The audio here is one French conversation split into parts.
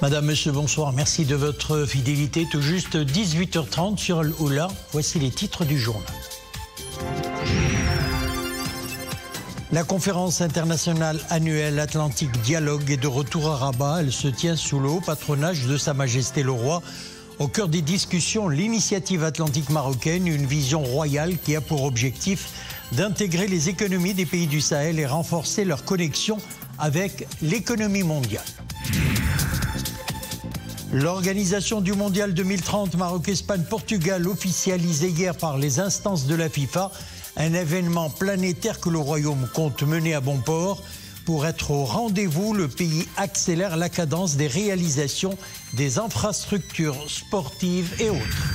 Madame, Monsieur, bonsoir. Merci de votre fidélité. Tout juste 18h30 sur Al-Oula. Voici les titres du journal. La conférence internationale annuelle Atlantique Dialogue est de retour à Rabat. Elle se tient sous le haut patronage de Sa Majesté le Roi. Au cœur des discussions, l'initiative atlantique marocaine, une vision royale qui a pour objectif d'intégrer les économies des pays du Sahel et renforcer leur connexion avec l'économie mondiale. L'organisation du Mondial 2030 Maroc-Espagne-Portugal officialisée hier par les instances de la FIFA, un événement planétaire que le Royaume compte mener à bon port. Pour être au rendez-vous, le pays accélère la cadence des réalisations des infrastructures sportives et autres.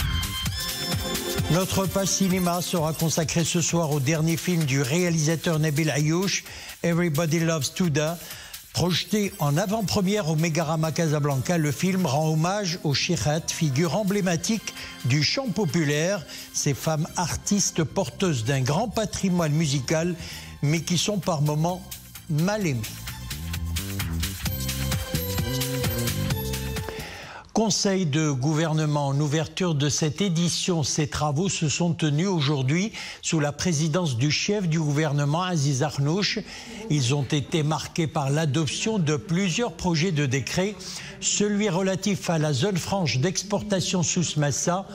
Notre page cinéma sera consacrée ce soir au dernier film du réalisateur Nabil Ayouch, Everybody Loves Touda. Projeté en avant-première au Megarama Casablanca, le film rend hommage aux Cheikhats, figure emblématique du chant populaire, ces femmes artistes porteuses d'un grand patrimoine musical, mais qui sont par moments mal aimées. Conseil de gouvernement en ouverture de cette édition. Ces travaux se sont tenus aujourd'hui sous la présidence du chef du gouvernement, Aziz Akhnouch. Ils ont été marqués par l'adoption de plusieurs projets de décret. Celui relatif à la zone franche d'exportation Souss-Massa,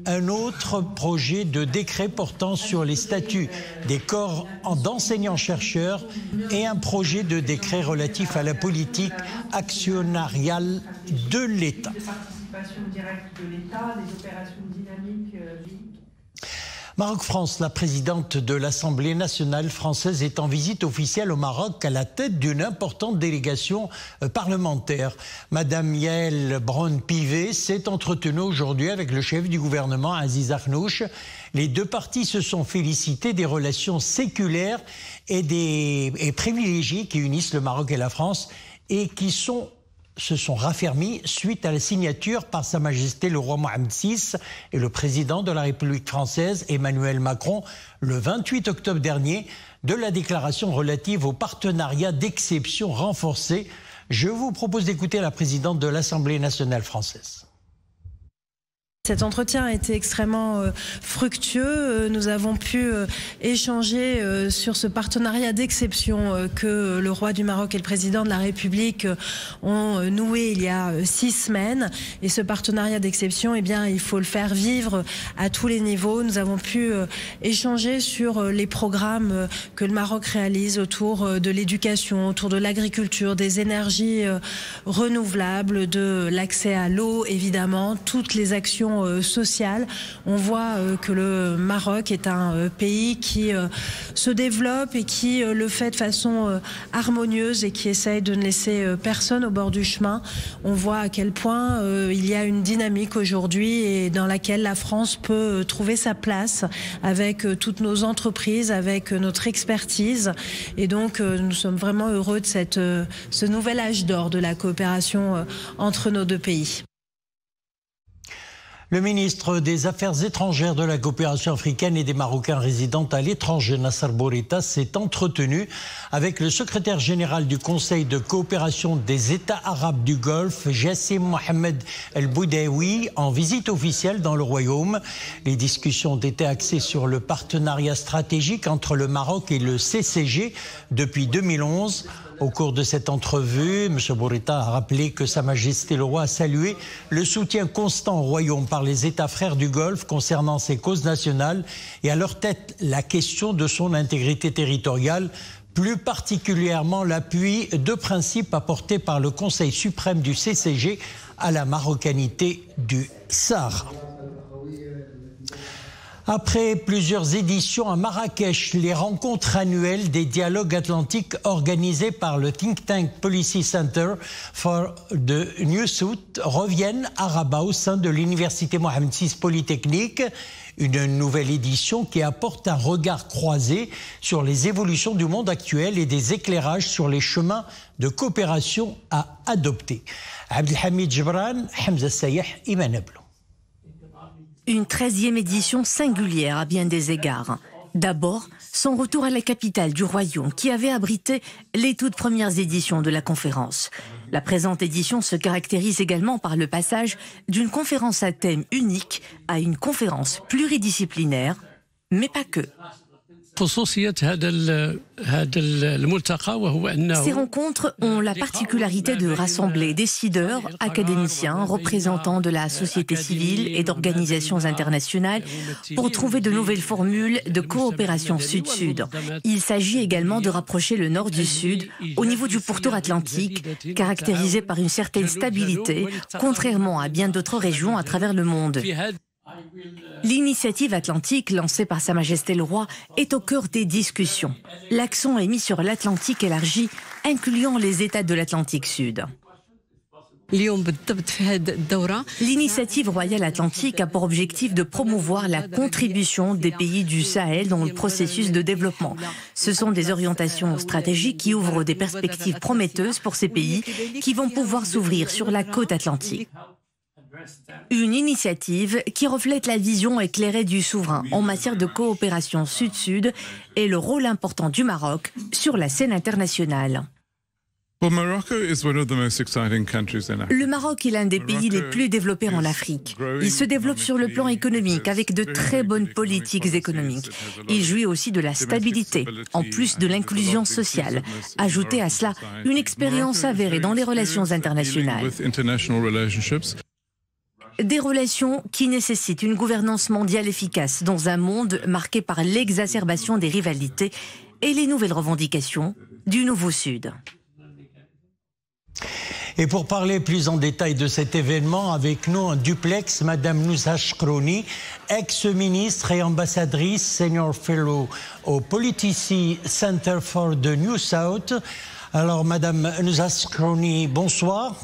un autre projet de décret portant sur les statuts des corps d'enseignants-chercheurs et un projet de décret relatif à la politique actionnariale de l'État. Maroc-France, la présidente de l'Assemblée nationale française est en visite officielle au Maroc à la tête d'une importante délégation parlementaire. Madame Yael Braun-Pivet s'est entretenue aujourd'hui avec le chef du gouvernement, Aziz Akhnouch. Les deux parties se sont félicitées des relations séculaires et privilégiées qui unissent le Maroc et la France et qui se sont raffermis suite à la signature par Sa Majesté le Roi Mohammed VI et le président de la République française Emmanuel Macron le 28 octobre dernier de la déclaration relative au partenariat d'exception renforcé. Je vous propose d'écouter la présidente de l'Assemblée nationale française. Cet entretien a été extrêmement fructueux. Nous avons pu échanger sur ce partenariat d'exception que le roi du Maroc et le président de la République ont noué il y a 6 semaines. Et ce partenariat d'exception, eh bien, il faut le faire vivre à tous les niveaux. Nous avons pu échanger sur les programmes que le Maroc réalise autour de l'éducation, autour de l'agriculture, des énergies renouvelables, de l'accès à l'eau, évidemment, toutes les actions sociale. On voit que le Maroc est un pays qui se développe et qui le fait de façon harmonieuse et qui essaye de ne laisser personne au bord du chemin. On voit à quel point il y a une dynamique aujourd'hui et dans laquelle la France peut trouver sa place avec toutes nos entreprises, avec notre expertise. Et donc nous sommes vraiment heureux de ce nouvel âge d'or de la coopération entre nos deux pays. Le ministre des Affaires étrangères de la coopération africaine et des Marocains résidant à l'étranger, Nasser Bourita, s'est entretenu avec le secrétaire général du Conseil de coopération des États arabes du Golfe, Jassim Mohamed El Boudaoui, en visite officielle dans le Royaume. Les discussions ont été axées sur le partenariat stratégique entre le Maroc et le CCG depuis 2011. Au cours de cette entrevue, M. Bourita a rappelé que Sa Majesté le Roi a salué le soutien constant au Royaume par les États frères du Golfe concernant ses causes nationales et à leur tête la question de son intégrité territoriale, plus particulièrement l'appui de principe apporté par le Conseil suprême du CCG à la marocanité du Sahara. Après plusieurs éditions à Marrakech, les rencontres annuelles des dialogues atlantiques organisées par le think tank Policy Center for the New South reviennent à Rabat au sein de l'Université Mohammed VI Polytechnique. Une nouvelle édition qui apporte un regard croisé sur les évolutions du monde actuel et des éclairages sur les chemins de coopération à adopter. Abdelhamid Jebran, Hamza Sayeh, Iman Ablo. Une 13e édition singulière à bien des égards. D'abord, son retour à la capitale du royaume qui avait abrité les toutes premières éditions de la conférence. La présente édition se caractérise également par le passage d'une conférence à thème unique à une conférence pluridisciplinaire, mais pas que. Ces rencontres ont la particularité de rassembler décideurs, académiciens, représentants de la société civile et d'organisations internationales pour trouver de nouvelles formules de coopération Sud-Sud. Il s'agit également de rapprocher le Nord du Sud au niveau du pourtour atlantique, caractérisé par une certaine stabilité, contrairement à bien d'autres régions à travers le monde. L'initiative atlantique lancée par Sa Majesté le Roi est au cœur des discussions. L'accent est mis sur l'Atlantique élargi, incluant les États de l'Atlantique Sud. L'initiative royale atlantique a pour objectif de promouvoir la contribution des pays du Sahel dans le processus de développement. Ce sont des orientations stratégiques qui ouvrent des perspectives prometteuses pour ces pays qui vont pouvoir s'ouvrir sur la côte atlantique. Une initiative qui reflète la vision éclairée du souverain en matière de coopération Sud-Sud et le rôle important du Maroc sur la scène internationale. Le Maroc est l'un des pays les plus développés en Afrique. Il se développe sur le plan économique avec de très bonnes politiques économiques. Il jouit aussi de la stabilité, en plus de l'inclusion sociale. Ajoutez à cela une expérience avérée dans les relations internationales. Des relations qui nécessitent une gouvernance mondiale efficace dans un monde marqué par l'exacerbation des rivalités et les nouvelles revendications du Nouveau Sud. Et pour parler plus en détail de cet événement, avec nous en duplex, Madame Nouza Chkrouni, ex-ministre et ambassadrice, senior fellow au Policy Center for the New South. Alors, Madame Nouza Chkrouni, bonsoir.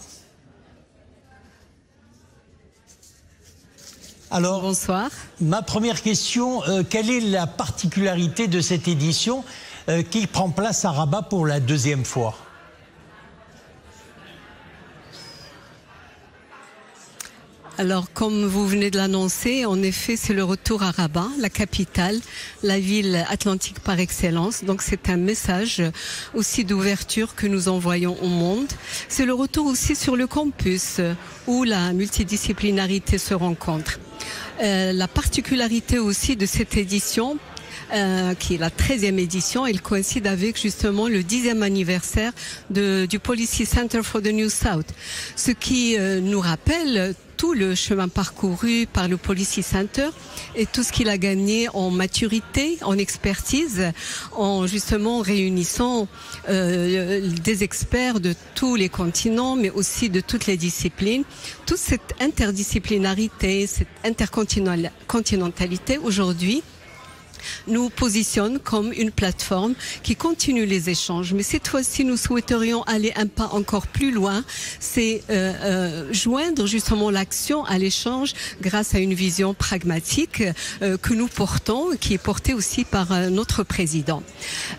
Alors, bonsoir. Ma première question, quelle est la particularité de cette édition qui prend place à Rabat pour la deuxième fois ? Alors, comme vous venez de l'annoncer, en effet, c'est le retour à Rabat, la capitale, la ville atlantique par excellence. Donc, c'est un message aussi d'ouverture que nous envoyons au monde. C'est le retour aussi sur le campus où la multidisciplinarité se rencontre. La particularité aussi de cette édition, qui est la 13e édition, elle coïncide avec justement le 10e anniversaire du Policy Center for the New South. Ce qui nous rappelle tout le chemin parcouru par le Policy Center et tout ce qu'il a gagné en maturité, en expertise, en justement réunissant des experts de tous les continents, mais aussi de toutes les disciplines. Toute cette interdisciplinarité, cette intercontinentalité aujourd'hui nous positionne comme une plateforme qui continue les échanges. Mais cette fois-ci, nous souhaiterions aller un pas encore plus loin, c'est joindre justement l'action à l'échange grâce à une vision pragmatique que nous portons, qui est portée aussi par notre président.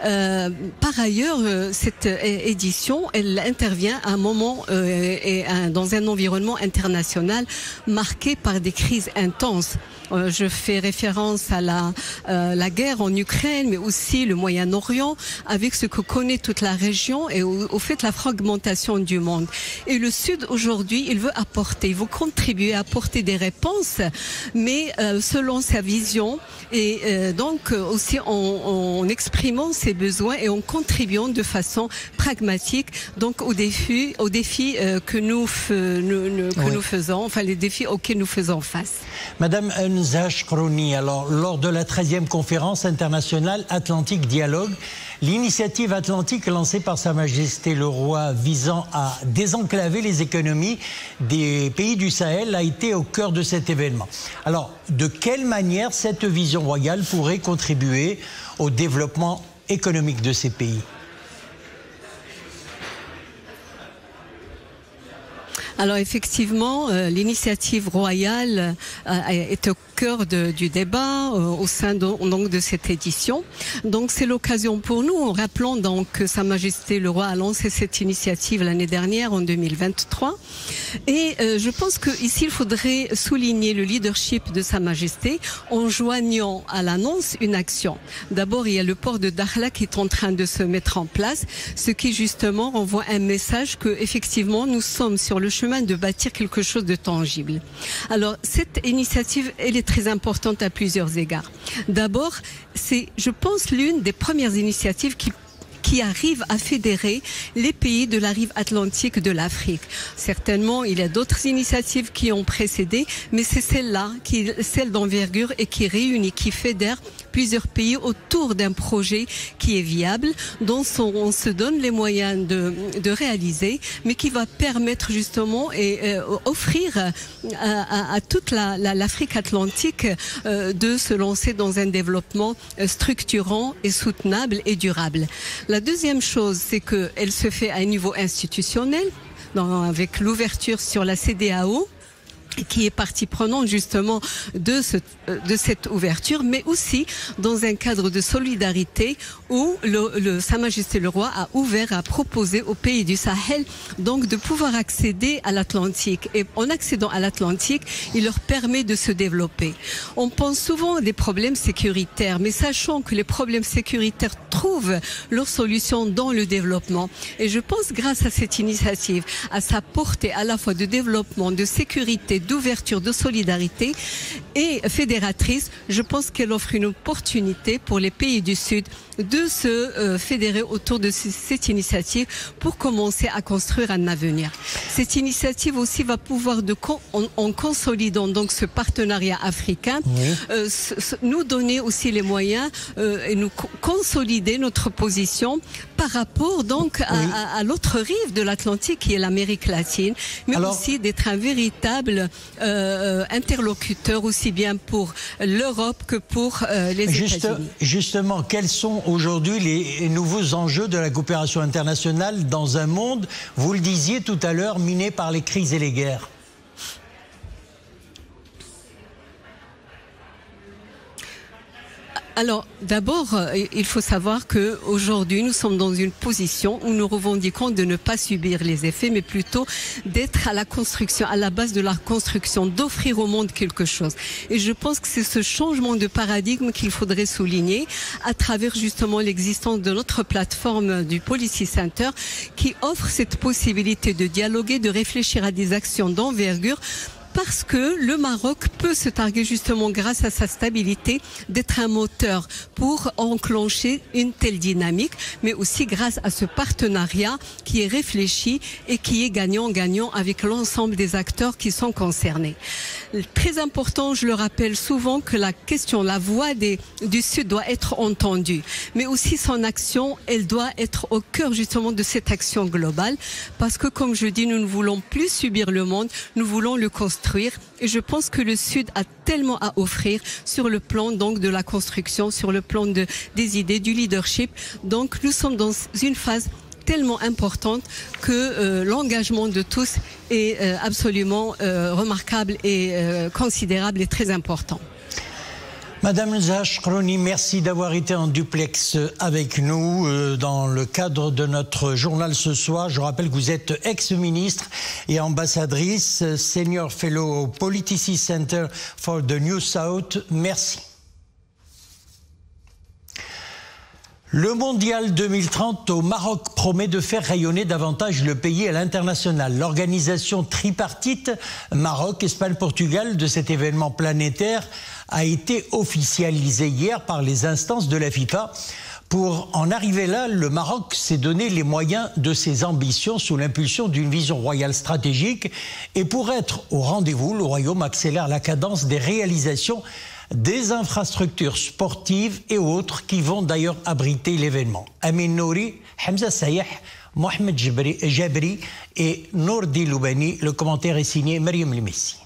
Par ailleurs, cette édition, elle intervient à un moment dans un environnement international marqué par des crises intenses. Je fais référence à la guerre en Ukraine, mais aussi le Moyen-Orient, avec ce que connaît toute la région et au fait la fragmentation du monde. Et le Sud, aujourd'hui, il veut contribuer à apporter des réponses, mais selon sa vision, et donc aussi en exprimant ses besoins et en contribuant de façon pragmatique donc aux défis que nous faisons, enfin les défis auxquels nous faisons face. Madame Nouza Chkrouni, alors lors de la 13e conférence internationale Atlantique Dialogue, l'initiative atlantique lancée par Sa Majesté le Roi visant à désenclaver les économies des pays du Sahel a été au cœur de cet événement. Alors, de quelle manière cette vision royale pourrait contribuer au développement économique de ces pays ? Alors effectivement, l'initiative royale est au cœur du débat au sein donc de cette édition. Donc c'est l'occasion pour nous, en rappelant donc que Sa Majesté le Roi a lancé cette initiative l'année dernière en 2023. Et je pense qu'ici il faudrait souligner le leadership de Sa Majesté en joignant à l'annonce une action. D'abord, il y a le port de Dakhla qui est en train de se mettre en place, ce qui justement renvoie un message que effectivement nous sommes sur le chemin de bâtir quelque chose de tangible. Alors cette initiative, elle est très importante à plusieurs égards. D'abord, c'est, je pense, l'une des premières initiatives qui arrive à fédérer les pays de la rive atlantique de l'Afrique. Certainement, il y a d'autres initiatives qui ont précédé, mais c'est celle-là, celle d'envergure et qui réunit, qui fédère plusieurs pays autour d'un projet qui est viable, dont on se donne les moyens de réaliser, mais qui va permettre justement et offrir à toute l'Afrique atlantique de se lancer dans un développement structurant et soutenable et durable. La deuxième chose, c'est qu'elle se fait à un niveau institutionnel, avec l'ouverture sur la CEDEAO, qui est partie prenante justement de cette ouverture, mais aussi dans un cadre de solidarité où Sa Majesté le Roi a ouvert, a proposé aux pays du Sahel donc de pouvoir accéder à l'Atlantique. Et en accédant à l'Atlantique, il leur permet de se développer. On pense souvent à des problèmes sécuritaires, mais sachant que les problèmes sécuritaires trouvent leur solution dans le développement. Et je pense, grâce à cette initiative, à sa portée à la fois de développement, de sécurité, d'ouverture, de solidarité et fédératrice, je pense qu'elle offre une opportunité pour les pays du Sud de se fédérer autour de cette initiative pour commencer à construire un avenir. Cette initiative aussi va pouvoir, en consolidant donc ce partenariat africain, nous donner aussi les moyens et nous consolider notre position par rapport donc à l'autre rive de l'Atlantique qui est l'Amérique latine, mais aussi d'être un véritable interlocuteur aussi bien pour l'Europe que pour les États-Unis. Justement, quels sont aujourd'hui les nouveaux enjeux de la coopération internationale dans un monde, vous le disiez tout à l'heure, miné par les crises et les guerres? Alors, d'abord, il faut savoir qu'aujourd'hui, nous sommes dans une position où nous revendiquons de ne pas subir les effets, mais plutôt d'être à la construction, à la base de la construction, d'offrir au monde quelque chose. Et je pense que c'est ce changement de paradigme qu'il faudrait souligner à travers justement l'existence de notre plateforme du Policy Center qui offre cette possibilité de dialoguer, de réfléchir à des actions d'envergure, parce que le Maroc peut se targuer justement grâce à sa stabilité d'être un moteur pour enclencher une telle dynamique, mais aussi grâce à ce partenariat qui est réfléchi et qui est gagnant-gagnant avec l'ensemble des acteurs qui sont concernés. Très important, je le rappelle souvent, que la voix du Sud doit être entendue, mais aussi son action, elle doit être au cœur justement de cette action globale, parce que comme je dis, nous ne voulons plus subir le monde, nous voulons le construire. Et je pense que le Sud a tellement à offrir sur le plan donc de la construction, sur le plan des idées, du leadership. Donc nous sommes dans une phase tellement importante que l'engagement de tous est absolument remarquable et considérable et très important. Madame Nezaha Chkrouni, merci d'avoir été en duplex avec nous dans le cadre de notre journal ce soir. Je rappelle que vous êtes ex-ministre et ambassadrice, senior fellow au Policy Center for the New South. Merci. Le mondial 2030 au Maroc promet de faire rayonner davantage le pays à l'international. L'organisation tripartite Maroc, Espagne, Portugal de cet événement planétaire a été officialisée hier par les instances de la FIFA. Pour en arriver là, le Maroc s'est donné les moyens de ses ambitions sous l'impulsion d'une vision royale stratégique. Et pour être au rendez-vous, le Royaume accélère la cadence des réalisations des infrastructures sportives et autres qui vont d'ailleurs abriter l'événement. Amin Nouri, Hamza Sayah, Mohamed Jabri et Nourdi Loubani. Le commentaire est signé Mariam Lemessi.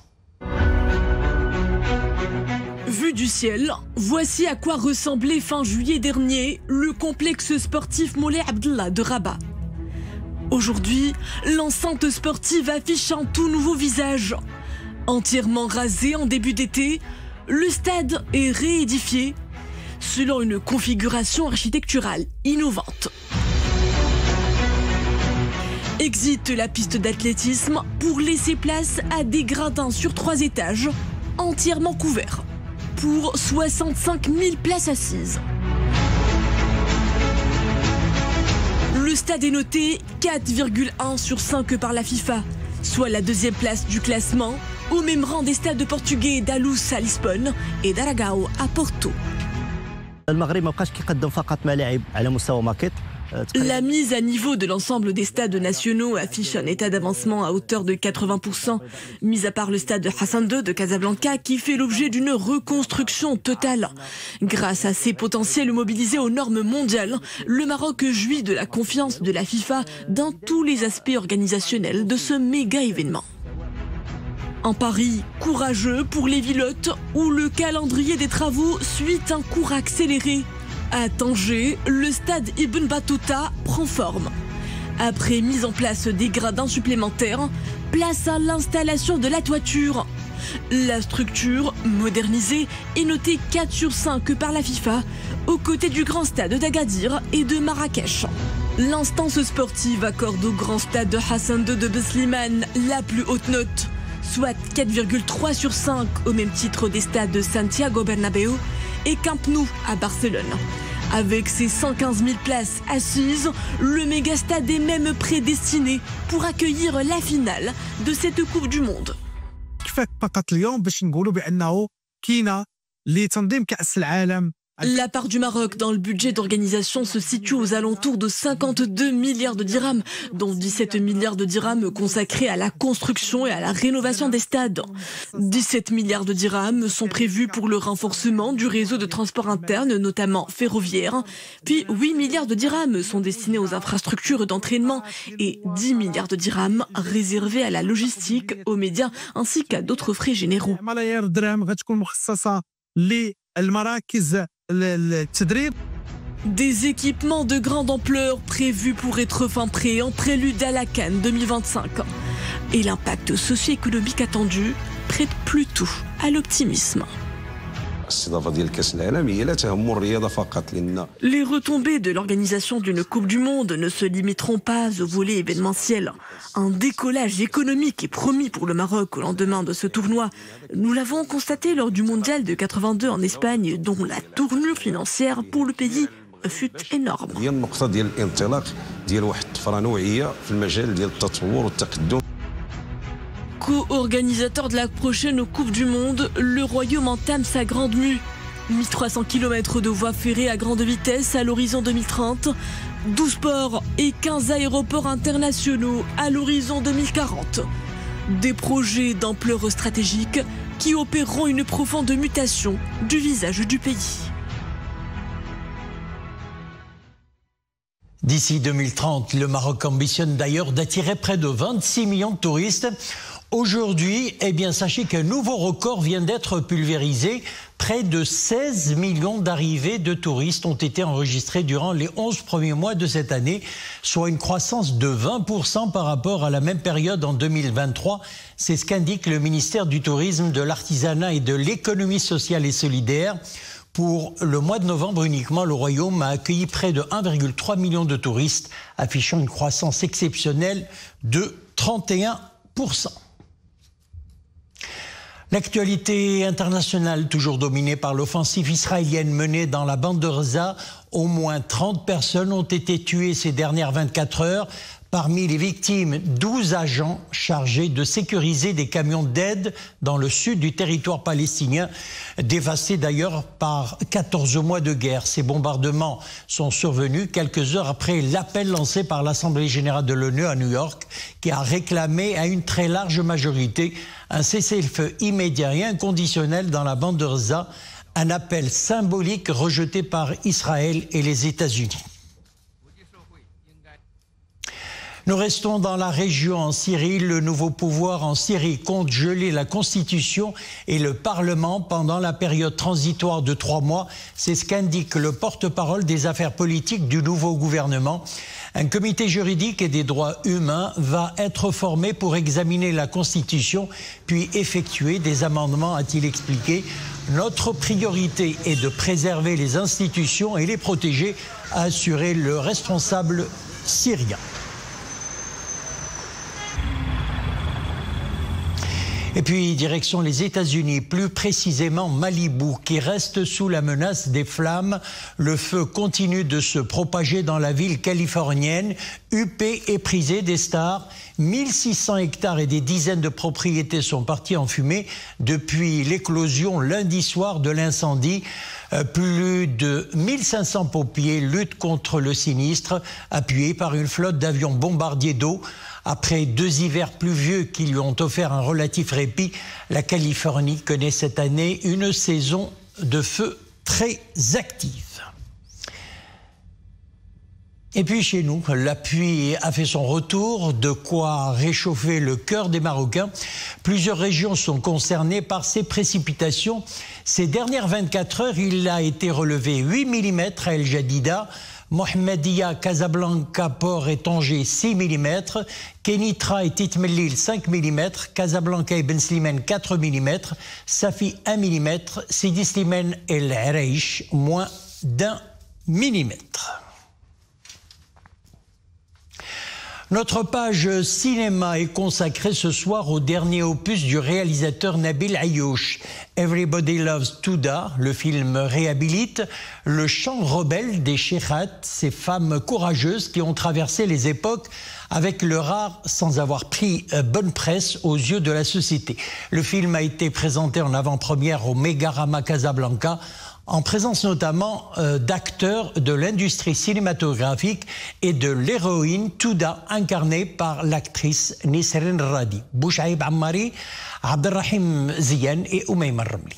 Vue du ciel, voici à quoi ressemblait fin juillet dernier le complexe sportif Moulay Abdallah de Rabat. Aujourd'hui, l'enceinte sportive affiche un tout nouveau visage. Entièrement rasé en début d'été, le stade est réédifié selon une configuration architecturale innovante. Exit la piste d'athlétisme pour laisser place à des gradins sur 3 étages entièrement couverts pour 65 000 places assises. Le stade est noté 4,1 sur 5 par la FIFA, soit la 2e place du classement, au même rang des stades portugais d'Alous à Lisbonne et d'Aragao à Porto. La mise à niveau de l'ensemble des stades nationaux affiche un état d'avancement à hauteur de 80%, mis à part le stade Hassan II de Casablanca qui fait l'objet d'une reconstruction totale. Grâce à ses potentiels mobilisés aux normes mondiales, le Maroc jouit de la confiance de la FIFA dans tous les aspects organisationnels de ce méga événement. Un pari courageux pour les Vilottes où le calendrier des travaux suit un cours accéléré. À Tanger, le stade Ibn Battuta prend forme. Après mise en place des gradins supplémentaires, place à l'installation de la toiture. La structure, modernisée, est notée 4 sur 5 par la FIFA, aux côtés du grand stade d'Agadir et de Marrakech. L'instance sportive accorde au grand stade de Hassan II de Besliman la plus haute note, soit 4,3 sur 5 au même titre des stades de Santiago Bernabéu et Camp Nou à Barcelone. Avec ses 115 000 places assises, le méga-stade est même prédestiné pour accueillir la finale de cette Coupe du Monde. La part du Maroc dans le budget d'organisation se situe aux alentours de 52 milliards de dirhams, dont 17 milliards de dirhams consacrés à la construction et à la rénovation des stades. 17 milliards de dirhams sont prévus pour le renforcement du réseau de transport interne, notamment ferroviaire. Puis 8 milliards de dirhams sont destinés aux infrastructures d'entraînement et 10 milliards de dirhams réservés à la logistique, aux médias ainsi qu'à d'autres frais généraux. Des équipements de grande ampleur prévus pour être fin prêts en prélude à la CAN 2025. Et l'impact socio-économique attendu prête plutôt à l'optimisme. Les retombées de l'organisation d'une Coupe du Monde ne se limiteront pas au volet événementiel. Un décollage économique est promis pour le Maroc au lendemain de ce tournoi. Nous l'avons constaté lors du Mondial de 82 en Espagne, dont la tournure financière pour le pays fut énorme. Co-organisateur de la prochaine Coupe du Monde, le Royaume entame sa grande mue. 1300 km de voies ferrées à grande vitesse à l'horizon 2030, 12 ports et 15 aéroports internationaux à l'horizon 2040. Des projets d'ampleur stratégique qui opéreront une profonde mutation du visage du pays. D'ici 2030, le Maroc ambitionne d'ailleurs d'attirer près de 26 millions de touristes. Aujourd'hui, sachez qu'un nouveau record vient d'être pulvérisé. Près de 16 millions d'arrivées de touristes ont été enregistrées durant les 11 premiers mois de cette année, soit une croissance de 20% par rapport à la même période en 2023. C'est ce qu'indique le ministère du Tourisme, de l'Artisanat et de l'Économie sociale et solidaire. Pour le mois de novembre uniquement, le Royaume a accueilli près de 1,3 million de touristes, affichant une croissance exceptionnelle de 31%. L'actualité internationale, toujours dominée par l'offensive israélienne menée dans la bande de Gaza. Au moins 30 personnes ont été tuées ces dernières 24 heures. Parmi les victimes, 12 agents chargés de sécuriser des camions d'aide dans le sud du territoire palestinien, dévasté d'ailleurs par 14 mois de guerre. Ces bombardements sont survenus quelques heures après l'appel lancé par l'Assemblée générale de l'ONU à New York, qui a réclamé à une très large majorité un cessez-le-feu immédiat et inconditionnel dans la bande de Gaza, un appel symbolique rejeté par Israël et les États-Unis. Nous restons dans la région en Syrie. Le nouveau pouvoir en Syrie compte geler la Constitution et le Parlement pendant la période transitoire de 3 mois. C'est ce qu'indique le porte-parole des affaires politiques du nouveau gouvernement. Un comité juridique et des droits humains va être formé pour examiner la Constitution puis effectuer des amendements, a-t-il expliqué. Notre priorité est de préserver les institutions et les protéger, a assuré le responsable syrien. Et puis, direction les États-Unis, plus précisément Malibu, qui reste sous la menace des flammes. Le feu continue de se propager dans la ville californienne, huppée et prisée des stars. 1600 hectares et des dizaines de propriétés sont partis en fumée depuis l'éclosion lundi soir de l'incendie. Plus de 1500 pompiers luttent contre le sinistre, appuyés par une flotte d'avions bombardiers d'eau. Après 2 hivers pluvieux qui lui ont offert un relatif répit, la Californie connaît cette année une saison de feu très active. Et puis chez nous, la pluie a fait son retour, de quoi réchauffer le cœur des Marocains. Plusieurs régions sont concernées par ces précipitations. Ces dernières 24 heures, il a été relevé 8 mm à El Jadida, Mohammedia, Casablanca, Port et Tanger 6 mm, Kenitra et Titmelil 5 mm, Casablanca et Ben Slimane 4 mm, Safi 1 mm, Sidi Slimane et El Areish moins d'1 mm. Notre page cinéma est consacrée ce soir au dernier opus du réalisateur Nabil Ayouch. Everybody Loves Touda, le film réhabilite le chant rebelle des Cheikhats, ces femmes courageuses qui ont traversé les époques avec leur art sans avoir pris bonne presse aux yeux de la société. Le film a été présenté en avant-première au Megarama Casablanca, en présence notamment d'acteurs de l'industrie cinématographique et de l'héroïne Touda, incarnée par l'actrice Nisrin Radi, Bouchaïb Ammari, Abdelrahim Zian et Oumaima Ramli.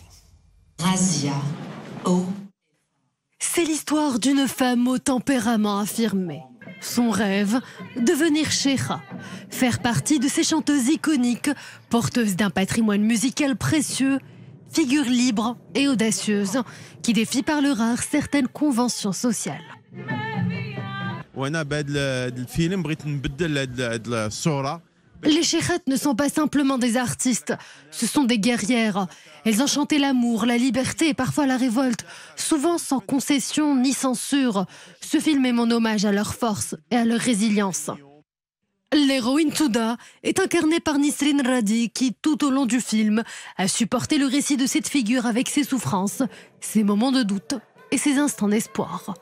C'est l'histoire d'une femme au tempérament affirmé. Son rêve, devenir cheikha, faire partie de ces chanteuses iconiques, porteuses d'un patrimoine musical précieux, figure libre et audacieuse, qui défie par leur art certaines conventions sociales. Les cheikhats ne sont pas simplement des artistes, ce sont des guerrières. Elles ont chanté l'amour, la liberté et parfois la révolte, souvent sans concession ni censure. Ce film est mon hommage à leur force et à leur résilience. L'héroïne Touda est incarnée par Nisrin Radi qui, tout au long du film, a supporté le récit de cette figure avec ses souffrances, ses moments de doute et ses instants d'espoir.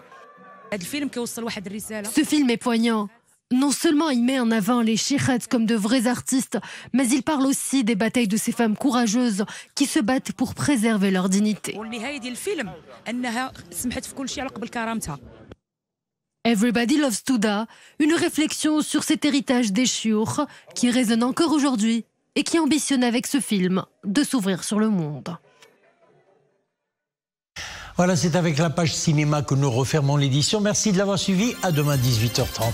Ce film est poignant. Non seulement il met en avant les cheikhats comme de vrais artistes, mais il parle aussi des batailles de ces femmes courageuses qui se battent pour préserver leur dignité. Everybody Loves Touda, une réflexion sur cet héritage des chiours qui résonne encore aujourd'hui et qui ambitionne avec ce film de s'ouvrir sur le monde. Voilà, c'est avec la page cinéma que nous refermons l'édition. Merci de l'avoir suivi. À demain 18h30.